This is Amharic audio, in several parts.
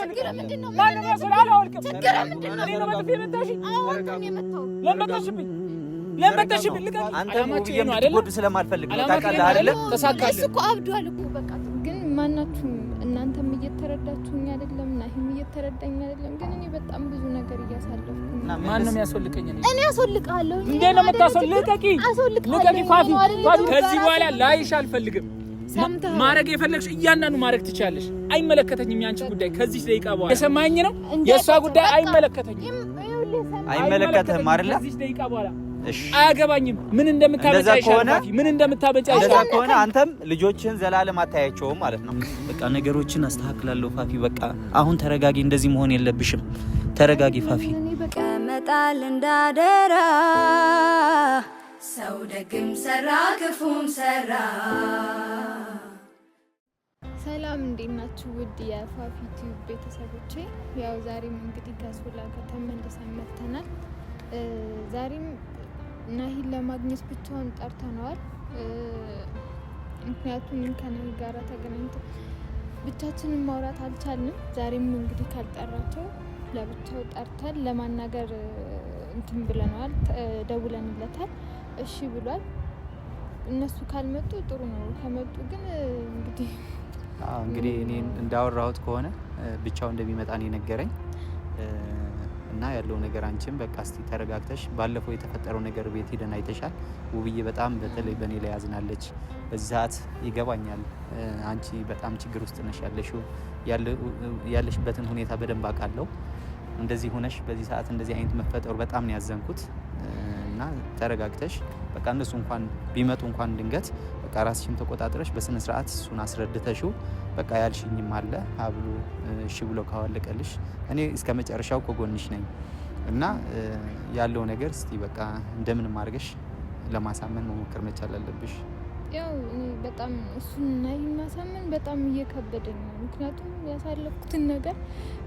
ምንድነው? ማን ነው ያሰራው? አልወልቅም። ችግር ምንድነው? እኔ ነው መጥፌ መጣሽ? አዎ አንተ ነው የመጣው። ለመጣሽብኝ አንተ ውብዬም ልትጎዱ ስለማልፈልግ ነው። ታውቃለህ አይደለ? ተሳካለ እኮ አብዷል እኮ በቃ። ግን ማናችሁም እናንተም እየተረዳችሁኝ አይደለም፣ ናሂም እየተረዳኝ አይደለም። ግን እኔ በጣም ብዙ ነገር እያሳለፍኩ ነው። ማን ነው የሚያስወልቀኝ? እኔ አስወልቃለሁ። እንዴ ነው የምታስወልቀቂ? ልቀቂ ፋፊ። ከዚህ በኋላ ላይሽ አልፈልግም። ማረግ የፈለግሽ እያንዳንዱ ማረግ ትችያለሽ። አይመለከተኝም ያንቺ ጉዳይ። ከዚህ ደቂቃ በኋላ የሰማኝ ነው። የእሷ ጉዳይ አይመለከተኝም። አይመለከተህም አይደለ? ከዚህ ደቂቃ በኋላ አያገባኝም። ምን እንደምታበጫሽ ምን እንደምታበጫሽ እንደዛ ከሆነ አንተም ልጆችን ዘላለም አታያቸውም ማለት ነው። በቃ ነገሮችን አስተካክላለሁ ፋፊ። በቃ አሁን ተረጋጊ። እንደዚህ መሆን የለብሽም። ተረጋጊ ፋፊ። ቀመጣል እንዳደራ ሰው ደግም ሰራ ክፉም ሰራ። ሰላም እንዴት ናችሁ? ውድ የፋፊ ቲዩብ ቤተሰቦቼ፣ ያው ዛሬም እንግዲህ ከሱላ ጋር ተመልሰን መጥተናል። ዛሬም ናሂን ለማግኘት ብቻውን ጠርተነዋል። ምክንያቱም ከናሂ ጋር ተገናኝተን ብቻችንን ማውራት አልቻልንም። ዛሬም እንግዲህ ካልጠራቸው ለብቻው ጠርተን ለማናገር እንትን ብለነዋል፣ ደውለንለታል። እሺ ብሏል። እነሱ ካልመጡ ጥሩ ነው። ከመጡ ግን እንግዲህ እኔ እንዳወራሁት ከሆነ ብቻው እንደሚመጣ ነው የነገረኝ እና ያለው ነገር አንቺም በቃ እስቲ ተረጋግተሽ፣ ባለፈው የተፈጠረው ነገር ቤት ሄደን አይተሻል። ውብዬ በጣም በተለይ በእኔ ላይ ያዝናለች። በዚህ ሰዓት ይገባኛል፣ አንቺ በጣም ችግር ውስጥ ነሽ ያለሽበትን ሁኔታ በደንብ አውቃለሁ። እንደዚህ ሆነሽ በዚህ ሰዓት እንደዚህ አይነት መፈጠሩ በጣም ነው ያዘንኩት እና ተረጋግተሽ በቃ እነሱ እንኳን ቢመጡ እንኳን ድንገት በቃ ራስሽን ተቆጣጥረሽ በስነ ስርዓት እሱን አስረድተሽው በቃ ያልሽኝም አለ አብሉ እሺ ብሎ ካወለቀልሽ እኔ እስከ መጨረሻው ከጎንሽ ነኝ እና ያለው ነገር እስቲ በቃ እንደምንም አድርገሽ ለማሳመን መሞከር መቻል አለብሽ። ያው እኔ በጣም እሱን ናሂን ማሳመን በጣም እየከበደኝ ነው። ምክንያቱም ያሳለፍኩትን ነገር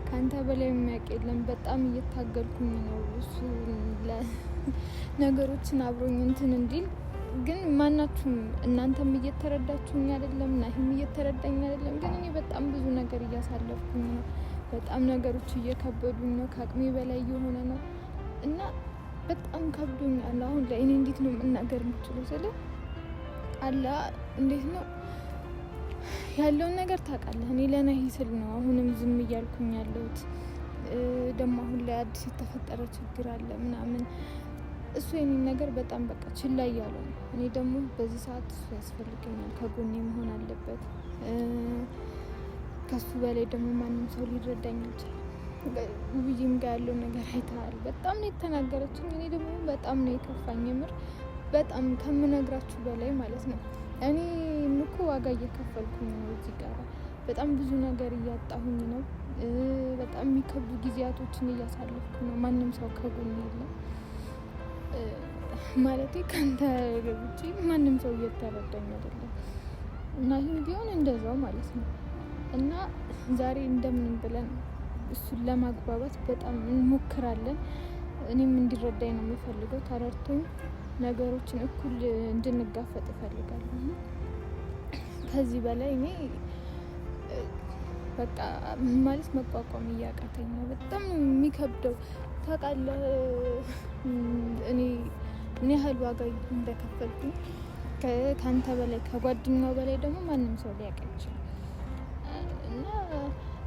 ካንተ በላይ የሚያውቅ የለም። በጣም እየታገልኩኝ ነው እሱ ነገሮችን አብሮኝ እንትን እንዲል። ግን ማናችሁም እናንተም እየተረዳችሁኝ አይደለም፣ ናሂም እየተረዳኝ አይደለም። ግን እኔ በጣም ብዙ ነገር እያሳለፍኩኝ ነው። በጣም ነገሮች እየከበዱኝ ነው። ከአቅሜ በላይ እየሆነ ነው እና በጣም ከብዶኛል። አሁን ላይ እኔ እንዴት ነው መናገር የምችለው? ስለ አላ እንዴት ነው ያለውን ነገር ታውቃለህ። እኔ ለናሂ ስል ነው አሁንም ዝም እያልኩኝ ያለሁት። ደግሞ አሁን ላይ አዲስ የተፈጠረ ችግር አለ ምናምን። እሱ የኔን ነገር በጣም በቃ ችላ እያለ ነው። እኔ ደግሞ በዚህ ሰዓት እሱ ያስፈልገኛል፣ ከጎኔ መሆን አለበት። ከሱ በላይ ደግሞ ማንም ሰው ሊረዳኝ አልቻለም። ውብዬም ጋር ያለው ነገር አይተሃል። በጣም ነው የተናገረችኝ። እኔ ደግሞ በጣም ነው የከፋኝ፣ የምር በጣም ከምነግራችሁ በላይ ማለት ነው። እኔ እኮ ዋጋ እየከፈልኩኝ ነው እዚህ ጋር በጣም ብዙ ነገር እያጣሁኝ ነው። በጣም የሚከብዱ ጊዜያቶችን እያሳለፍኩ ነው። ማንም ሰው ከጎኔ የለም ማለቴ ካንተ ውጪ ማንም ሰው እየተረዳኝ አይደለም። እና ይሄን ቢሆን እንደዛው ማለት ነው። እና ዛሬ እንደምን ብለን እሱን ለማግባባት በጣም እንሞክራለን። እኔም እንዲረዳኝ ነው የምፈልገው። ተረድቶኝ ነገሮችን እኩል እንድንጋፈጥ እፈልጋለሁ። ከዚህ በላይ እኔ በቃ ማለት መቋቋም እያቃተኝ ነው። በጣም የሚከብደው ታውቃለህ። እኔ ምን ያህል ዋጋ እንደከፈልኩኝ ከአንተ በላይ ከጓደኛው በላይ ደግሞ ማንም ሰው ሊያውቅ ይችላል። እና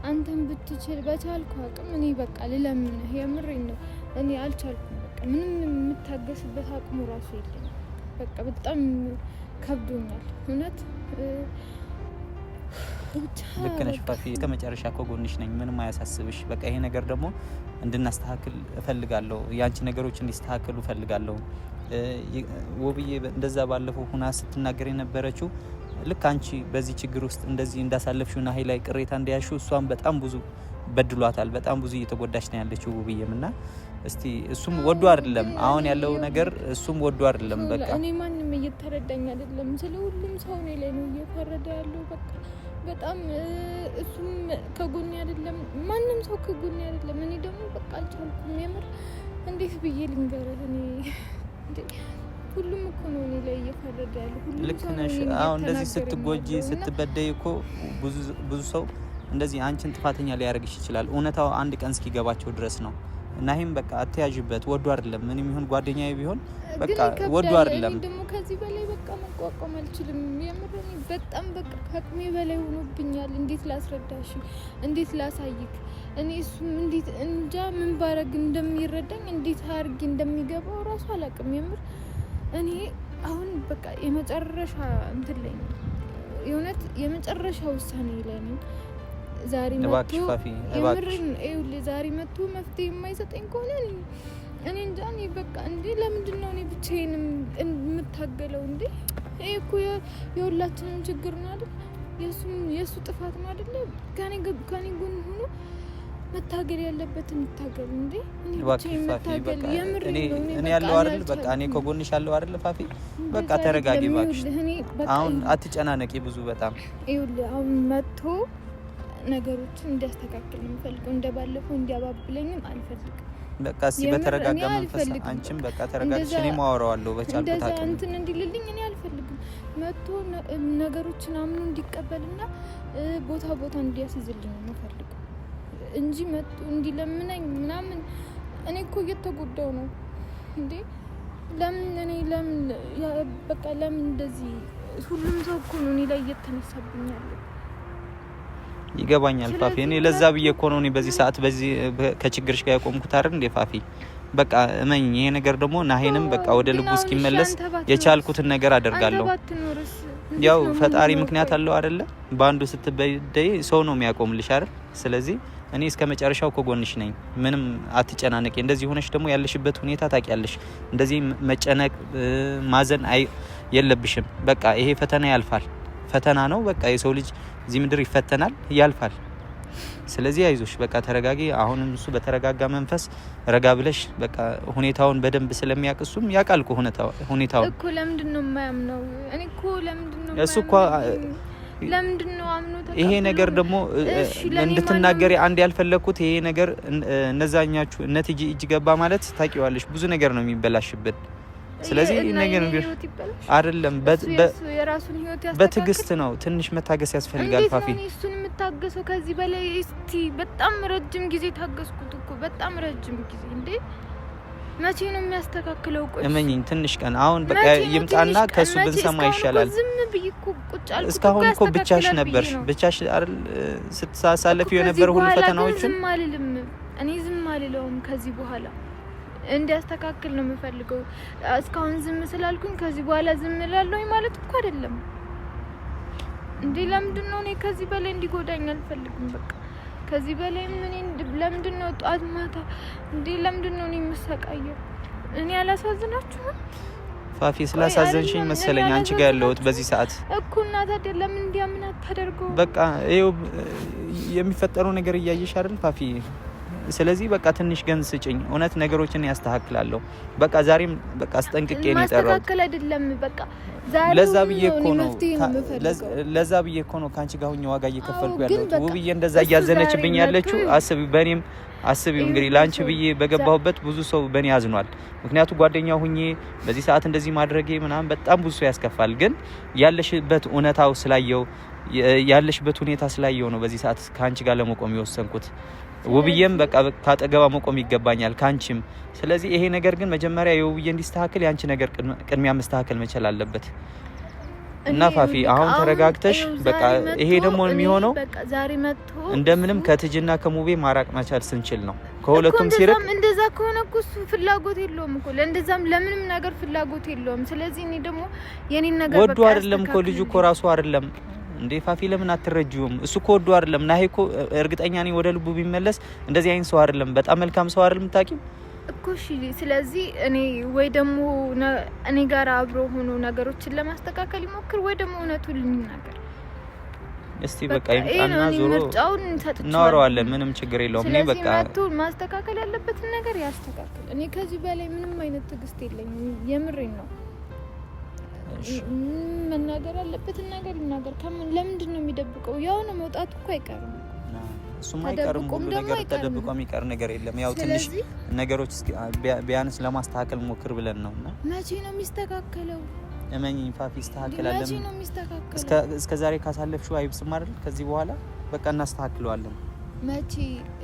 አንተም ብትችል በቻልኩ አቅም እኔ በቃ ልለምንህ፣ የምሬን ነው። እኔ አልቻልኩም። በቃ ምንም የምታገስበት አቅሙ ራሱ የለኝም። በቃ በጣም ከብዶኛል እውነት። ልክ ነሽ ፋፊ፣ ከመጨረሻ ከጎንሽ ነኝ። ምንም አያሳስብሽ። በቃ ይሄ ነገር ደግሞ እንድናስተካክል እፈልጋለሁ። ያንቺ ነገሮች እንዲስተካከሉ እፈልጋለሁ። ውብዬ እንደዛ ባለፈው ሁና ስትናገር የነበረችው ልክ አንቺ በዚህ ችግር ውስጥ እንደዚህ እንዳሳለፍሽው ናሂ ላይ ቅሬታ እንዲያሽው እሷም በጣም ብዙ በድሏታል። በጣም ብዙ እየተጎዳች ነው ያለችው ውብዬም እና እስቲ እሱም ወዶ አይደለም አሁን ያለው ነገር፣ እሱም ወዶ አይደለም። በቃ እኔ ማንም እየተረዳኝ አይደለም። ስለ ሁሉም ሰው እኔ ላይ ነው እየፈረደ ያለው። በቃ በጣም እሱም ከጎኔ አይደለም፣ ማንም ሰው ከጎኔ አይደለም። እኔ ደግሞ በቃ አልቻልኩም። የምር እንዴት ብዬ ልንገርህ? እኔ ሁሉም እኮ ነው እኔ ላይ እየፈረደ ያለው። ልክ ነሽ። አሁን እንደዚህ ስትጎጂ ስትበደይ እኮ ብዙ ሰው እንደዚህ አንቺን ጥፋተኛ ሊያደርግሽ ይችላል። እውነታው አንድ ቀን እስኪገባቸው ድረስ ነው። እናም በቃ አትያዥበት። ወዶ አይደለም ምንም ይሁን ጓደኛዬ ቢሆን በቃ ወዶ አይደለም። ደግሞ ከዚህ በላይ በቃ መቋቋም አልችልም። የምረኝ በጣም በቃ ከአቅሜ በላይ ሆኖብኛል። እንዴት ላስረዳሽ? እንዴት ላሳይክ? እኔ እሱም እንዴት እንጃ ምን ባረግ እንደሚረዳኝ እንዴት አርግ እንደሚገባው ራሱ አላውቅም። የምር እኔ አሁን በቃ የመጨረሻ እንትን ላይ ነው። የእውነት የመጨረሻ ውሳኔ ላይ ነኝ። ዛሬ መጥቶ የምርን ዛሬ መጥቶ መፍትሄ የማይሰጠኝ ከሆነ እኔ እንጃ። እኔ በቃ እንዴ ለምንድን ነው እኔ ብቻዬን የምታገለው እንዴ? ይሄ እኮ የሁላችንም ችግር ነው አይደል? የሱ ጥፋት ነው አይደል? ከኔ ጎን ሆኖ መታገል ያለበትን ይታገል እንዴ። እኔ ብቻዬን መታገል የምር እኔ ያለው አይደል? በቃ እኔ ከጎንሽ ያለው አይደል? ፋፊ በቃ ተረጋጊ እባክሽ። አሁን አትጨናነቂ ብዙ በጣም ይኸውልህ አሁን መጥቶ ነገሮችን እንዲያስተካክል ነው የምፈልገው። እንደባለፈው እንዲያባብለኝም አልፈልግም። በቃ እስኪ በተረጋጋ መንፈስ አንቺም በቃ ተረጋግሽ። እኔ ማወራዋለሁ በቻልኩት አቅም እንትን እንዲልልኝ እኔ አልፈልግም። መጥቶ ነገሮችን አምኖ እንዲቀበልና ቦታ እንዲያስይዝልኝ ነው የምፈልገው እንጂ መጥቶ እንዲለምነኝ ምናምን። እኔ እኮ እየተጎዳው ነው እንዴ። ለምን በቃ ለምን እንደዚህ ሁሉም ሰው እኮ ነው እኔ ላይ እየተነሳብኝ ያለው። ይገባኛል ፋፊ። እኔ ለዛ ብዬ እኮ ነው እኔ በዚህ ሰዓት በዚህ ከችግርሽ ጋር ያቆምኩት አይደል እንዴ ፋፊ። በቃ እመኝ ይሄ ነገር ደግሞ ናሄንም በቃ ወደ ልቡ እስኪመለስ የቻልኩትን ነገር አደርጋለሁ። ያው ፈጣሪ ምክንያት አለው አይደለ? ባንዱ ስትበደይ ሰው ነው የሚያቆምልሽ አይደል? ስለዚህ እኔ እስከ መጨረሻው ከጎንሽ ነኝ። ምንም አትጨናነቂ። እንደዚህ ሆነሽ ደግሞ ያለሽበት ሁኔታ ታውቂያለሽ። እንደዚህ መጨነቅ ማዘን የለብሽም። በቃ ይሄ ፈተና ያልፋል። ፈተና ነው በቃ የሰው ልጅ እዚህ ምድር ይፈተናል፣ ያልፋል። ስለዚህ አይዞሽ በቃ ተረጋጊ። አሁንም እሱ በተረጋጋ መንፈስ ረጋ ብለሽ በቃ ሁኔታውን በደንብ ስለሚያቅሱም ያቃልቁ ሁኔታውን እኮ ለምንድነው የማያምነው? እኔ እኮ ለምንድነው እሱ እኮ ለምንድነው አምኖ ተቀበለ? ይሄ ነገር ደግሞ እንድትናገሪ አንድ ያልፈለኩት ይሄ ነገር እነዛኛችሁ እነትጂ እጅ ገባ ማለት ታውቂዋለሽ፣ ብዙ ነገር ነው የሚበላሽብን። ስለዚህ ነገር አይደለም የራሱን ህይወት ያስተካክል። በትዕግስት ነው፣ ትንሽ መታገስ ያስፈልጋል ፋፊ። እሱን የምታገሰው ከዚህ በላይ እስቲ በጣም ረጅም ጊዜ ታገስኩት እኮ በጣም ረጅም ጊዜ። እንዴ መቼ ነው የሚያስተካክለው? ቆይ እመኚኝ ትንሽ ቀን አሁን በቃ ይምጣና ከሱ ብንሰማ ይሻላል። ዝም ብዬ እኮ ቁጭ አልኩ። እስካሁን እኮ ብቻሽ ነበርሽ፣ ብቻሽ አይደል ስትሳሳለፊ የነበረ ሁሉ ፈተናዎችን። ዝም አልልም እኔ ዝም አልለውም ከዚህ በኋላ እንዲያስተካክል ነው የምፈልገው። እስካሁን ዝም ስላልኩኝ ከዚህ በኋላ ዝም እላለሁኝ ማለት እኮ አይደለም እንዴ። ለምንድን ነው እኔ ከዚህ በላይ እንዲጎዳኝ አልፈልግም። በቃ ከዚህ በላይ ለምንድን ነው ጧት ማታ እንዴ ለምንድን ነው እኔ የምሰቃየው? እኔ አላሳዝናችሁም ፋፊ? ስላሳዘንሽኝ መሰለኝ አንቺ ጋር ያለሁት በዚህ ሰዓት እኮ። እና ታዲያ ለምን እንዲያምን አታደርገው? በቃ ይኸው የሚፈጠረው ነገር እያየሽ አይደል ፋፊ? ስለዚህ በቃ ትንሽ ገን ስጭኝ፣ እውነት ነገሮችን ያስተካክላለሁ። በቃ ዛሬም በቃ አስጠንቅቄ ነው የጠራሁት። ማስተካከል አይደለም በቃ ዛሬ ለዛ ብዬ እኮ ነው ካንቺ ጋር ሆኜ ዋጋ እየከፈልኩ ያለሁት። ውብዬ እንደዛ እያዘነችብኝ ያለችው አስቢው፣ በእኔም አስቢው። እንግዲህ ላንቺ ብዬ በገባሁበት ብዙ ሰው በእኔ ያዝኗል። ምክንያቱም ጓደኛው ሆኜ በዚህ ሰዓት እንደዚህ ማድረጌ ምናምን በጣም ብዙ ሰው ያስከፋል። ግን ያለሽበት እውነታው ስላየው ያለሽበት ሁኔታ ስላየው ነው በዚህ ሰዓት ካንቺ ጋር ለመቆም የወሰንኩት። ውብዬም በቃ ካጠገባ መቆም ይገባኛል ካንቺም። ስለዚህ ይሄ ነገር ግን መጀመሪያ የውብዬ እንዲስተካከል ያንቺ ነገር ቅድሚያ መስተካከል መቻል አለበት። እና ፋፊ አሁን ተረጋግተሽ በቃ ይሄ ደግሞ የሚሆነው በቃ ዛሬ መጥቶ እንደምንም ከትጅና ከሙቤ ማራቅ መቻል ስንችል ነው። ከሁለቱም ሲርቅ እንደዛ ከሆነ እኮ እሱ ፍላጎት የለውም እኮ ለእንደዛም ለምንም ነገር ፍላጎት የለውም። ስለዚህ እኔ ደግሞ የኔን ነገር በቃ ወዶ አይደለም እኮ ልጁ እኮ ራሱ አይደለም እንዴ ፋፊ ለምን አትረጂውም? እሱ እኮ ወዶ አይደለም። ናሄ እኮ እርግጠኛ ነኝ ወደ ልቡ ቢመለስ እንደዚህ አይነት ሰው አይደለም። በጣም መልካም ሰው አይደለም ታውቂው እኮ። እሺ ስለዚህ እኔ ወይ ደግሞ እኔ ጋር አብሮ ሆኖ ነገሮችን ለማስተካከል ይሞክር ወይ ደግሞ እውነቱን ልንናገር እስቲ። በቃ ይምጣና ዞሮ እናወራዋለን። ምንም ችግር የለውም። እኔ በቃ ማስተካከል ያለበትን ነገር ያስተካክል። እኔ ከዚህ በላይ ምንም አይነት ትዕግስት የለኝም። የምሬን ነው። መናገር ያለበትን ነገር ይናገር። ለምንድን ነው የሚደብቀው? ያው ነው መውጣቱ እኮ አይቀርም። እሱም አይቀርም። ሁሉ ነገር ተደብቆ የሚቀር ነገር የለም። ያው ትንሽ ነገሮች ቢያንስ ለማስተካከል ሞክር ብለን ነውና መቼ ነው የሚስተካከለው? እመኚኝ ፋፊ ይስተካከላል። መቼ ነው የሚስተካከለው? እስከ ዛሬ ካሳለፍሽው አይብስም አይደል? ከዚህ በኋላ በቃ እናስተካክለዋለን። መቼ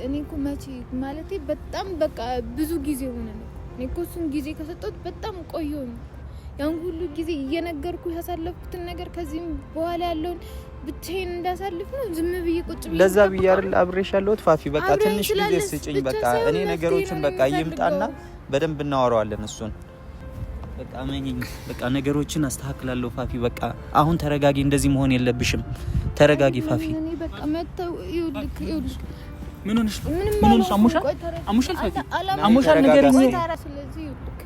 እኔ እኮ መቼ ማለቴ በጣም በቃ ብዙ ጊዜ ሆነ ነው። እኔ እኮ እሱን ጊዜ ከሰጠሁት በጣም ቆየሁኝ። ያን ሁሉ ጊዜ እየነገርኩ ያሳለፍኩትን ነገር ከዚህም በኋላ ያለውን ብቻዬን እንዳሳልፍ ነው ዝም ብዬ ቁጭ ብዬ ለዛ ብዬ አይደል አብሬሽ ያለሁት ፋፊ። በቃ ትንሽ ጊዜ ስጭኝ። በቃ እኔ ነገሮችን በቃ ይምጣና በደንብ እናወራዋለን እሱን። በቃ መኝኝ በቃ ነገሮችን አስተካክላለሁ ፋፊ። በቃ አሁን ተረጋጊ። እንደዚህ መሆን የለብሽም። ተረጋጊ ፋፊ። እኔ በቃ መተው ይውልክ ምን ሆነሽ አሙሻል ፋፊ አሙሻል ነገርኝ። ስለዚህ ይውልክ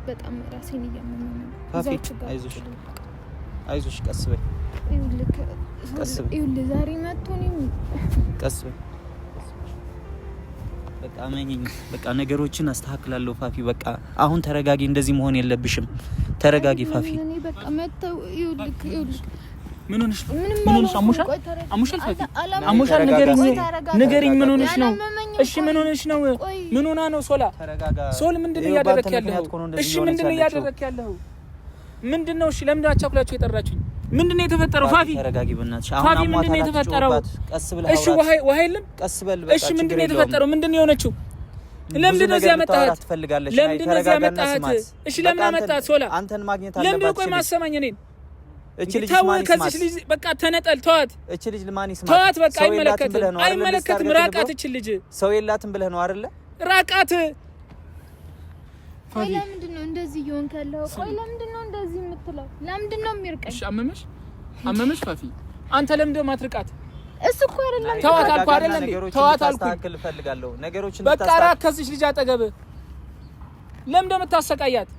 በጣም ራሴን እያመመኝ ነው ፋፊ። አይዞሽ ቀስ በይ ይውልክ ቀስ በይ። ይውልክ ዛሬ መጥቶኝ ቀስ በይ በቃ መኝኝ በቃ ነገሮችን አስተካክላለሁ ፋፊ። በቃ አሁን ተረጋጊ። እንደዚህ መሆን የለብሽም። ተረጋጊ ፋፊ። እኔ በቃ መተው ይውልክ ምን ሆነሽ አሙሻል ፋፊ አሙሻል ነገርኝ ምን ሆነሽ ነው? እሺ ምን ሆነሽ ነው? ምን ሆና ነው? ሶል ምንድነው እያደረክ ያለው? እሺ ምንድነው እያደረክ ያለው? ምንድነው? እሺ ለምን አቻኩላችሁ የጠራችሁኝ? ምንድነው የተፈጠረው? ፋፊ ተረጋጊ በእናትሽ። ፋፊ ምንድነው የተፈጠረው? ቀስ ብለህ እሺ ውሃ የለም። ቀስ በል በቃ። እሺ ምንድነው የተፈጠረው? ምንድነው የሆነችው? ለምንድነው እዚያ መጣሃት? ለምንድነው እዚያ መጣሃት? እሺ ለምን አመጣሃት? ሶላ አንተን ማግኘት አለባት። ለምን ቆይ ማሰማኝ እኔን እቺ ልጅ ማን ይስማት? ከዚህ ልጅ በቃ ተነጠል። ተዋት። እቺ ልጅ ማን ይስማት? ተዋት በቃ። አይመለከትም። ራቃት። እቺ ልጅ ሰው የላትም ብለህ ነው አይደለ? ራቃት። ቆይ ለምንድነው እንደዚህ ይሆን ካለው? ቆይ ለምንድነው እንደዚህ የምትለው? ለምንድነው የሚርቀኝ? እሺ አመመሽ ፋፊ። አንተ ለምንድነው ማትርቃት? እሱ እኮ አይደለም። ተዋት አልኩ አይደል እንዴ? ተዋት አልኩ። ታስተካክል እፈልጋለሁ ነገሮችን። በቃ ራቅ ከዚህ ልጅ አጠገብ። ለምንድነው የምታሰቃያት?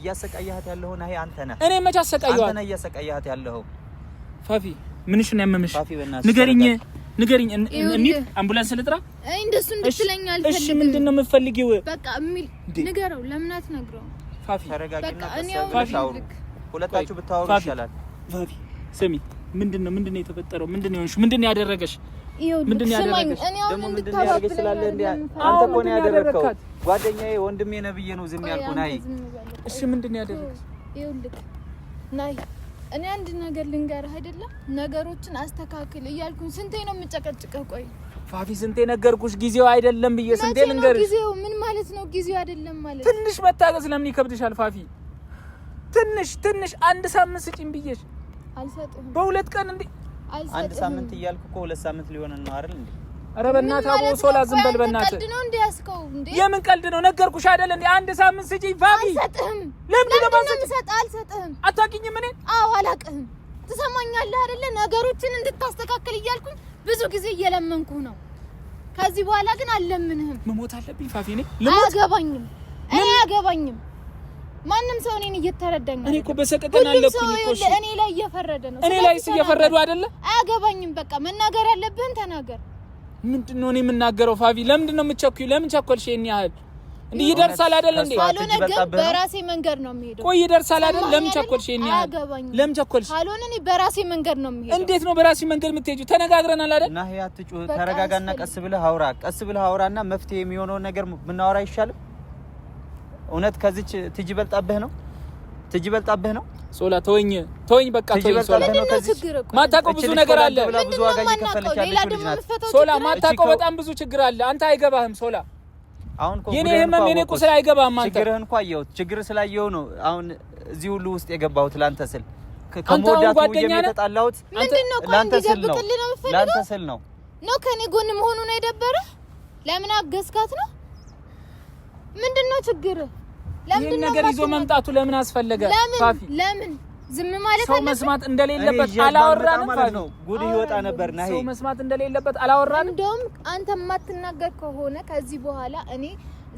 እያሰቃያት ያለው ነው አንተ ነህ። እኔ መች አሰቃየዋት? አንተ ነህ እያሰቃያት ያለው ፋፊ። ምንሽ ነው ያመመሽ? ንገሪኝ። እንሂድ አምቡላንስ ልጥራ? አይ እንደሱ እንድትለኝ አልፈልግም። እሺ ምንድነው የምትፈልጊው? በቃ ንገረው። ለምን አትነግረው? ፋፊ ተረጋጊና ተሳውሩ። ሁለታችሁ ብታወሩ ይሻላል። ፋፊ ስሚ፣ ምንድነው የተፈጠረው? ምንድነው የሆንሽ? ምንድነው ያደረገሽ? ምንድነው ያደረገሽ? ደግሞ ምንድነው ያደረገሽ ስላለ እንዴ? አንተ እኮ ነው ያደረከው። ጓደኛዬ ወንድሜ ነብዬ ነው ዝም ያልኩህ። ናይ እሺ ምንድነው ያደረገሽ? ይኸውልህ ናይ እኔ አንድ ነገር ልንገርህ አይደለም፣ ነገሮችን አስተካክል እያልኩኝ ስንቴ ነው የምጨቀጭቀው? ቆይ ፋፊ ስንቴ ነገርኩሽ? ጊዜው አይደለም ብዬ ስንቴ ልንገርሽ? ጊዜው ምን ማለት ነው? ጊዜው አይደለም ማለት ትንሽ መታገስ ለምን ይከብድሻል ፋፊ? ትንሽ አንድ ሳምንት ስጪኝ ብዬሽ አልሰጥህም። በሁለት ቀን እንዴ? አንድ ሳምንት እያልኩ እኮ 2 ሳምንት ሊሆን ነው አይደል እንዴ? ኧረ በእናትህ አቦ ሶላ ዝም በል በእናትህ። ቀልድ ነው እንዴ ያስከው እንዴ? የምን ቀልድ ነው? ነገርኩሽ አይደል እንዴ? አንድ ሳምንት ስጪኝ ፋፊ። አልሰጥህም። ለምን አልሰጥህም። አታውቂኝም እኔን? አዎ አላውቅህም። ትሰማኛለህ አይደለ? ነገሮችን እንድታስተካክል እያልኩኝ ብዙ ጊዜ እየለመንኩህ ነው። ከዚህ በኋላ ግን አልለምንህም። መሞት አለብኝ ፋፊ። እኔ አያገባኝም። ማንም ሰው እኔን እየተረዳኝ ነው። እኔ እኮ በሰቀቀን አለኩኝ እኮ። እኔ ላይ እየፈረደ ነው። እኔ ላይ እየፈረዱ አይደለ? አያገባኝም። በቃ መናገር ያለብህን ተናገር። ምንድነው እኔ የምናገረው? ፋፊ ለምንድነው የምትቸኩኝ? ለምን ቸኮልሽ? እኔ ያህል እንዴ ይደርሳል አይደል እንዴ? ካልሆነ ግን በራሴ መንገድ ነው የምሄደው። ቆይ ይደርሳል አይደል? ለምን ቸኮልሽ? እኔ ያህል ለምን ቸኮልሽ? ካልሆነ እኔ በራሴ መንገድ ነው የምሄደው። እንዴት ነው በራሴ መንገድ የምትሄጂው? ተነጋግረናል አይደል? እና ይሄ አትጩህ። ተረጋጋና ቀስ ብለህ አውራና መፍትሄ የሚሆነው ነገር ምናወራ አይሻልም? እውነት ከዚች ትጂ በልጣብህ ነው? ሶላ ተወኝ በቃ ተወኝ። ሶላ ማታውቀው ብዙ ነገር አለ። ብዙ ዋጋ እየከፈለች ያለች ልጅ ናት ሶላ። ማታውቀው በጣም ብዙ ችግር አለ። አንተ አይገባህም ሶላ። አሁን እኮ የኔ ህመም የኔ ቁስል አይገባህም አንተ። ችግርህን እኮ አየሁት። ችግር ስላየሁ ነው አሁን እዚህ ሁሉ ውስጥ የገባሁት ላንተ ስል። ከሞዳቱ የተጣላሁት ላንተ ስል ነው። ከኔ ጎን መሆኑ ነው የደበረህ? ለምን አገዝካት ነው? ምንድነው ችግርህ? ለምን ነገር ይዞ መምጣቱ ለምን አስፈለገ? ፋፊ ለምን ዝም ማለት ሰው መስማት እንደሌለበት አላወራንም? ፋፊ ነው ጉድ ይወጣ ነበር። ናይ ሰው መስማት እንደሌለበት አላወራንም? እንደውም አንተ የማትናገር ከሆነ ከዚህ በኋላ እኔ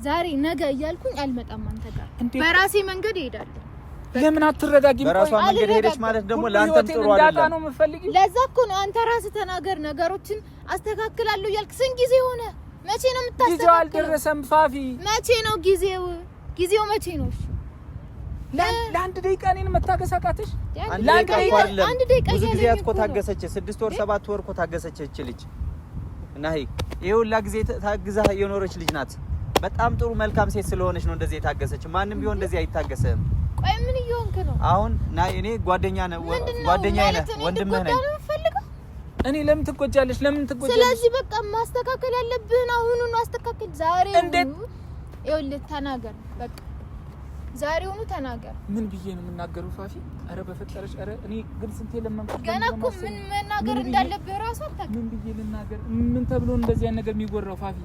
ዛሬ ነገ እያልኩኝ አልመጣም አንተ ጋር። በራሴ መንገድ እሄዳለሁ። ለምን አትረጋጊም? በራሷ መንገድ ሄደች ማለት ደግሞ ላንተም ጥሩ አይደለም። ነው የምፈልጊው። ለዛ እኮ ነው አንተ ራስህ ተናገር። ነገሮችን አስተካክላለሁ እያልክ ስንት ጊዜ ሆነ? መቼ ነው የምታስተካክለው? ጊዜው አልደረሰም ፋፊ። መቼ ነው ጊዜው መቼ ነው? እሺ ለአንድ ደቂቃ እኔን መታገስ አቃተሽ? አንድ ደቂቃ ብዙ ጊዜ እኮ ታገሰች። 6 ወር 7 ወር እኮ ታገሰች እቺ ልጅ። እና ይሄውላ ጊዜ ታግዛ የኖረች ልጅ ናት። በጣም ጥሩ መልካም ሴት ስለሆነች ነው እንደዚህ የታገሰች። ማንም ቢሆን እንደዚህ አይታገስም። ቆይ ምን እየሆንክ ነው? አሁን እኔ ጓደኛዬ ነህ፣ ወንድምህ ነኝ። እኔ ለምን ትቆጃለሽ? ስለዚህ በቃ ማስተካከል ያለብህን አሁኑን አስተካክል። ዛሬ ይኸውልህ ተናገር በቃ ዛሬውኑ ተናገር። ምን ብዬ ነው የምናገረው ፋፊ? አረ በፈጠረሽ አረ እኔ ግን ስንቴ ለመንኩት ገና እኮ ምን መናገር እንዳለብህ ራሱ አታውቅም። ምን ብዬ ልናገር? ምን ተብሎ እንደዚህ አይነት ነገር የሚወራው ፋፊ?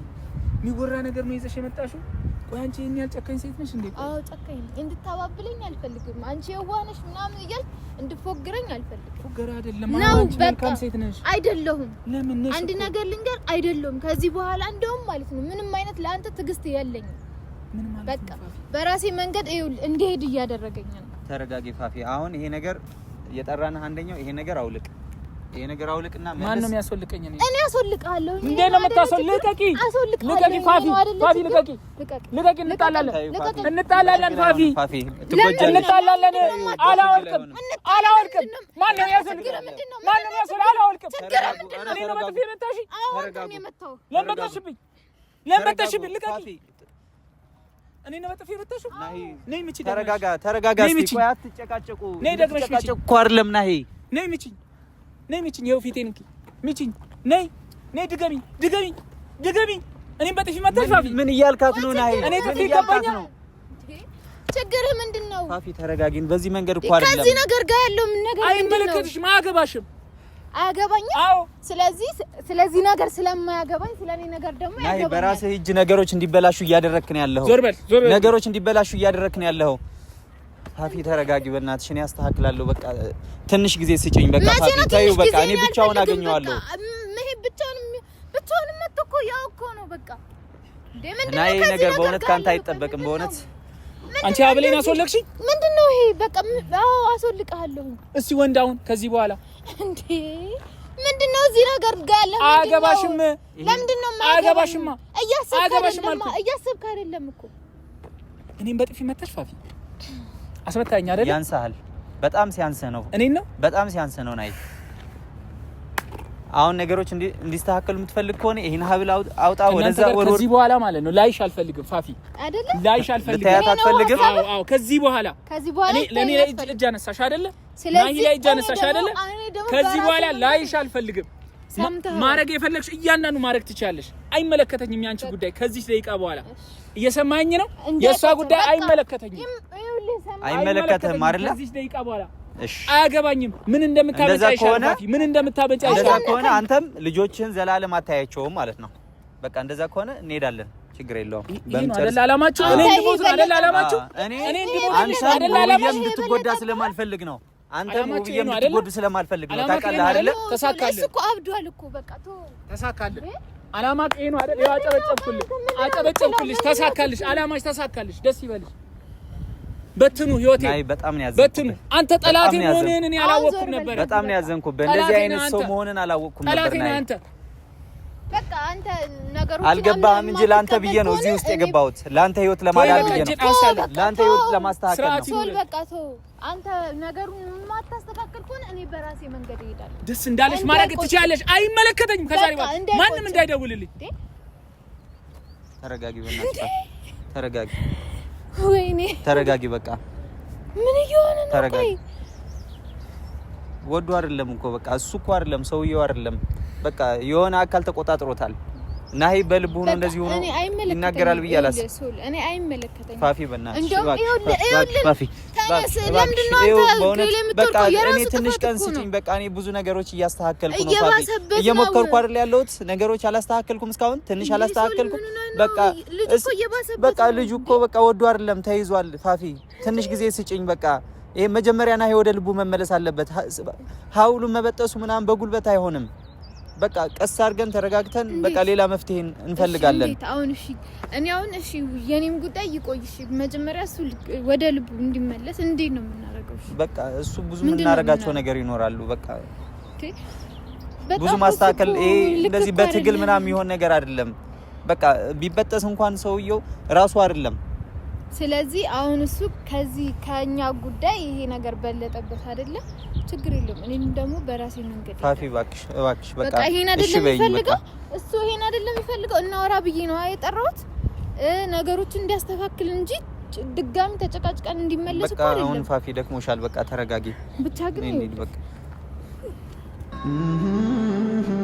የሚወራ ነገር ነው ይዘሽ የመጣሽው? ቆይ አንቺ የኔ ያልጨካኝ ሴት ነሽ እንዴ? አዎ ጨካኝ ነኝ። እንድታባብለኝ አልፈልግም። አንቺ የዋነሽ ምናምን እያልክ እንድፎግረኝ አልፈልግም። ፎገራ አይደለም አንቺ መልካም ሴት ነሽ። አይደለሁም። ለምን ነሽ? አንድ ነገር ልንገር፣ አይደለሁም። ከዚህ በኋላ እንደውም ማለት ነው ምንም አይነት ለአንተ ትዕግስት የለኝም። ምን ማለት በቃ በራሴ መንገድ እንድሄድ እያደረገኝ ነው። ተረጋጊ ፋፊ። አሁን ይሄ ነገር የጠራንህ አንደኛው ይሄ ነገር አውልቅ። ይሄ ነገር አውልቅና ማን ነው የሚያስወልቀኝ? እኔ አስወልቃለሁ። እንዴ ነው የምታስወልቀቂ? ልቀቂ ፋፊ፣ ፋፊ ልቀቂ፣ ልቀቂ። እንጣላለን ፋፊ፣ እንጣላለን። አላወልቅም። ማን ነው ያስወልቀኝ? ማን ነው ያስወልቀኝ? አላወልቅም። እኔ ነው መጥፊ የመታሽ? ለምን ልቀቂ። እኔ ነው መጥፊ የመታሽ? ነይ ምቺ። ተረጋጋ። እስቲ ቆይ አትጨቃጨቁ። ነይ ደግመሽ ምቺ። እኮ አይደለም ናሂ። ነይ ምቺ። ነይ ምቺኝ። ይኸው ፊቴን ምቺኝ። ነይ ድገሚ። እኔም በጥፊ መታሽ ፋፊ። ምን እያልካት ነው ናሂ? እኔ ጥፊ ገባኝ ነው። ችግርህ ምንድነው? ፋፊ ተረጋጊን። በዚህ መንገድ እኮ አይደለም። ከዚህ ነገር ጋር ያለው ምን ነገር አይመለከትሽም፣ አያገባሽም። አያገባኝም? አዎ። ስለዚህ ነገር ስለማያገባኝ ስለኔ ነገር ደግሞ ያገባኝ። ናሂ በራስህ እጅ ነገሮች እንዲበላሹ እያደረክ ነው ያለኸው። ዞር በል። ነገሮች እንዲበላሹ እያደረክ ነው ያለኸው። ፋፊ ተረጋጊ በእናትሽ። እኔ አስተካክላለሁ። በቃ ትንሽ ጊዜ ስጪኝ። በቃ ፋፊ ተይው። በቃ እኔ ብቻውን አገኘዋለሁ። መሄድ ብቻውን መጥቶ እኮ ያው እኮ ነው በቃ። እና ይሄ ነገር በእውነት ካንተ አይጠበቅም። በእውነት አንቺ አብሌን አስወልቅሽኝ። ምንድነው ይሄ? በቃ አዎ አስወልቅሃለሁ። እስቲ ወንድ አሁን ከዚህ በኋላ እንዴ ምንድነው እዚህ ነገር ጋር ያለ? አያገባሽም። ለምንድነው አያገባሽማ? እያሰብክ አይደለም እኮ። እኔም በጥፊ መታሽ ፋፊ። አስመታኝ አይደል? ያንሳል። በጣም ሲያንስህ ነው። እኔን ነው በጣም ሲያንስህ ነው ናሂ። አሁን ነገሮች እንዲስተካከሉ የምትፈልግ ከሆነ ይሄን ሀብል አውጣ ወደዛ ወርወር። ከዚህ በኋላ ማለት ነው ላይሽ አልፈልግም ፋፊ። አይደለ? ላይሽ አልፈልግም። ልታያት አትፈልግም? አዎ ከዚህ በኋላ እኔ ለኔ ላይ እጅ አነሳሽ አይደለ? ናሂ ላይ እጅ አነሳሽ አይደለ? ከዚህ በኋላ ላይሽ አልፈልግም። ማረግ የፈለግሽ እያንዳንዱ ማረግ ትችያለሽ። አይመለከተኝም ያንቺ ጉዳይ ከዚህ ደቂቃ በኋላ። እየሰማኝ ነው? የሷ ጉዳይ አይመለከተኝም። አይመለከተህም አይደለ? ከዚህ ደቂቃ በኋላ እሺ አያገባኝም። ምን እንደምታበጫ ይሻላል ፋፊ። ምን እንደምታበጫ ይሻላል። እንደዛ ከሆነ አንተም ልጆችን ዘላለም አታያቸውም ማለት ነው። በቃ እንደዛ ከሆነ እንሄዳለን። ችግር የለውም። አይደል አላማችሁ? እኔ እንድሞት ነው አይደል አላማችሁ? እኔ እንድሞት አይደል አላማችሁ? እንድትጎዳ ስለማልፈልግ ነው። አንተም ውብዬም እንድትጎዱ ስለማልፈልግ ነው። ታውቃለህ አይደል? ተሳካለ እሱ እኮ አብዷል እኮ በቃ ተሳካለ። አላማክ ይሄ ነው አይደል? ያው አጨበጨብኩልሽ። ተሳካልሽ። አላማሽ ተሳካልሽ። ደስ ይበልሽ። በትኑ ህይወቴ ናይ በጣም ነው ያዘንኩት። በትኑ አንተ ጠላቴ መሆንህን እኔ አላወቅኩም ነበር። በጣም ነው ያዘንኩት። እንደዚህ አይነት ሰው መሆንህን አላወቅኩም ነበር። ናይ አንተ በቃ አንተ ነገሮች አልገባህም እንጂ ላንተ ብዬ ነው እዚህ ውስጥ የገባሁት። ላንተ ህይወት ለማዳን ብዬ ነው። ላንተ ህይወት ለማስተካከል ነው። ሶል በቃ ተው። አንተ ነገሩን ማታስተካከል ከሆነ እኔ በራሴ መንገድ እሄዳለሁ። ደስ እንዳለሽ ማድረግ ትችያለሽ። አይመለከተኝም። ከዛሬ በኋላ ማንም እንዳይደውልልኝ። ተረጋጊ በእናትሽ ተረጋጊ። ወይኔ ተረጋጊ። በቃ ምን ይሆነ ነው? ተረጋጊ። ወዱ አይደለም እኮ በቃ እሱ እኮ አይደለም ሰውየው አይደለም። በቃ የሆነ አካል ተቆጣጥሮታል። ናሂ በልቡ ሆኖ እንደዚህ ሆኖ ይናገራል ብዬ አላስብም። እኔ አይመለከተኝም። ፋፊ በእናትሽ እንደውም ፋፊ በቃ እኔ ትንሽ ቀን ስጪኝ። በቃ እኔ ብዙ ነገሮች እያስተካከልኩ ነው ፋፊ። እየሞከርኩ አይደል ያለሁት። ነገሮች አላስተካከልኩም እስካሁን ትንሽ አላስተካከልኩም። በቃ ልጁ እኮ በቃ ወዱ አይደለም ተይዟል ፋፊ። ትንሽ ጊዜ ስጪኝ በቃ። ይሄ መጀመሪያ ናሂ ወደ ልቡ መመለስ አለበት። ሀውሉን መበጠሱ ምናምን በጉልበት አይሆንም። በቃ ቀስ አድርገን ተረጋግተን በቃ ሌላ መፍትሄ እንፈልጋለን። አሁን እሺ እኔ አሁን እሺ የኔም ጉዳይ ይቆይ። እሺ መጀመሪያ እሱ ወደ ልቡ እንዲመለስ እንዴት ነው የምናደርገው? በቃ እሱ ብዙ የምናደርጋቸው ነገር ይኖራሉ። በቃ ብዙ ማስተካከል ይሄ እንደዚህ በትግል ምናምን የሚሆን ነገር አይደለም። በቃ ቢበጠስ እንኳን ሰውየው ራሱ አይደለም። ስለዚህ አሁን እሱ ከዚህ ከኛ ጉዳይ ይሄ ነገር በለጠበት አይደለ? ችግር የለም። እኔም ደግሞ በራሴ መንገድ ፋፊ እባክሽ በቃ ይሄን አይደለም የሚፈልገው እሱ ይሄን አይደለም የሚፈልገው። እናወራ ብዬ ነው የጠራሁት ነገሮችን እንዲያስተካክል እንጂ ድጋሚ ተጨቃጭቀን እንዲመለስ እኮ አይደለም። በቃ አሁን ፋፊ ደክሞሻል። በቃ ተረጋጊ ብቻ ግን እንዴ በቃ Mm-hmm.